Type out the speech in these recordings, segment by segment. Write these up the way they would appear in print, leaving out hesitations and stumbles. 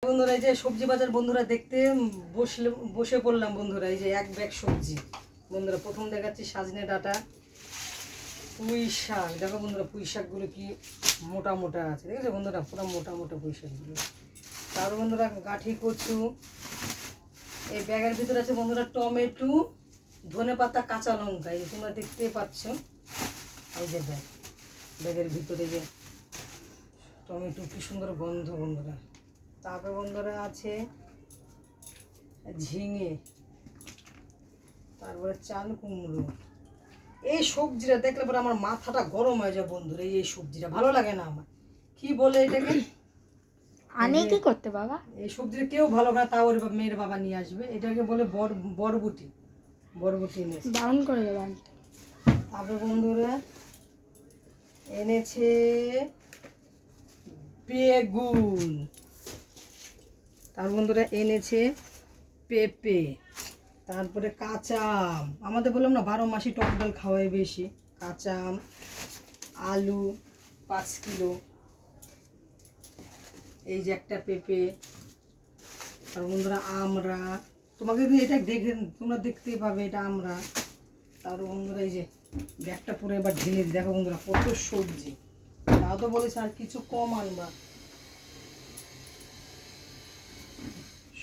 বন্ধুরা এই যে সবজি বাজার বন্ধুরা দেখতে বসে পড়লাম বন্ধুরা। এই যে এক ব্যাগ সবজি বন্ধুরা। প্রথম দেখাচ্ছি সাজনে ডাঁটা, পুঁই শাক। দেখো বন্ধুরা পুঁই শাকগুলো কি মোটা মোটা আছে, দেখেছো বন্ধুরা, পুরো মোটা মোটা পুঁই শাকগুলো। তারপর বন্ধুরা গাঁঠি কচু। এই ব্যাগের ভিতরে আছে বন্ধুরা টমেটো, ধনেপাতা, কাঁচা লঙ্কা। এই তোমরা দেখতে পাচ্ছ এই যে ব্যাগের ভিতরে যে টমেটো, কি সুন্দর গন্ধ বন্ধুরা। তারপর বন্ধুরা আছে ঝিঙে, তারপরে চাল কুমড়ো। এই সবজিটা দেখলে পরে আমার মাথাটা গরম হয়ে যায় বন্ধুরা। এই সবজিটা ভালো লাগে না আমার, কি বলে এটাকে আনে কি করতে বাবা? এই সবজিটা কেউ ভালো না, তাও ওর মেয়ের বাবা নিয়ে আসবে। এটাকে বলে বরবটি। বরবটি এনেছে, বারণ করে দেবেন। তারপর বন্ধুরা এনেছে বেগুন। তার বন্ধুরা এনেছে পেঁপে, তারপরে কাঁচা আম। আমাদের বললাম না 12 মাসই টক ডাল খাওয়াই বেশি। কাঁচা আম, আলু 5 কিলো, এই যে একটা পেঁপে। আর বন্ধুরা আমরা তোমাকে এটা দেখে তোমরা দেখতেই পাবে, এটা আমরা। তার বন্ধুরা এই যে ব্যাগটা পুরো এবার ঢেলে দিই। দেখো বন্ধুরা কত সবজি, তাও তো বলেছে আর কিছু কম আনবা।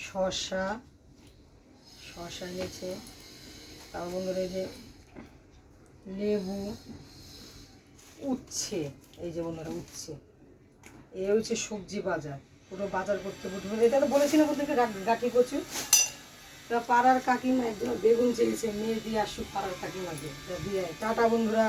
শসা এনেছে। তার বন্ধুরা এই যে লেবু, উচ্ছে। এই যে বন্ধুরা উচ্ছে। এই হচ্ছে সবজি বাজার। পুরো বাজার করতে বলতে এটা তো বলেছি না বলতে গাঁঠি কচু। পাড়ার কাকিমা একজন বেগুন চেয়েছে, মেয়ে দিয়ে আসুক পাড়ার কাকিমাকে দিয়ে। টাটা বন্ধুরা।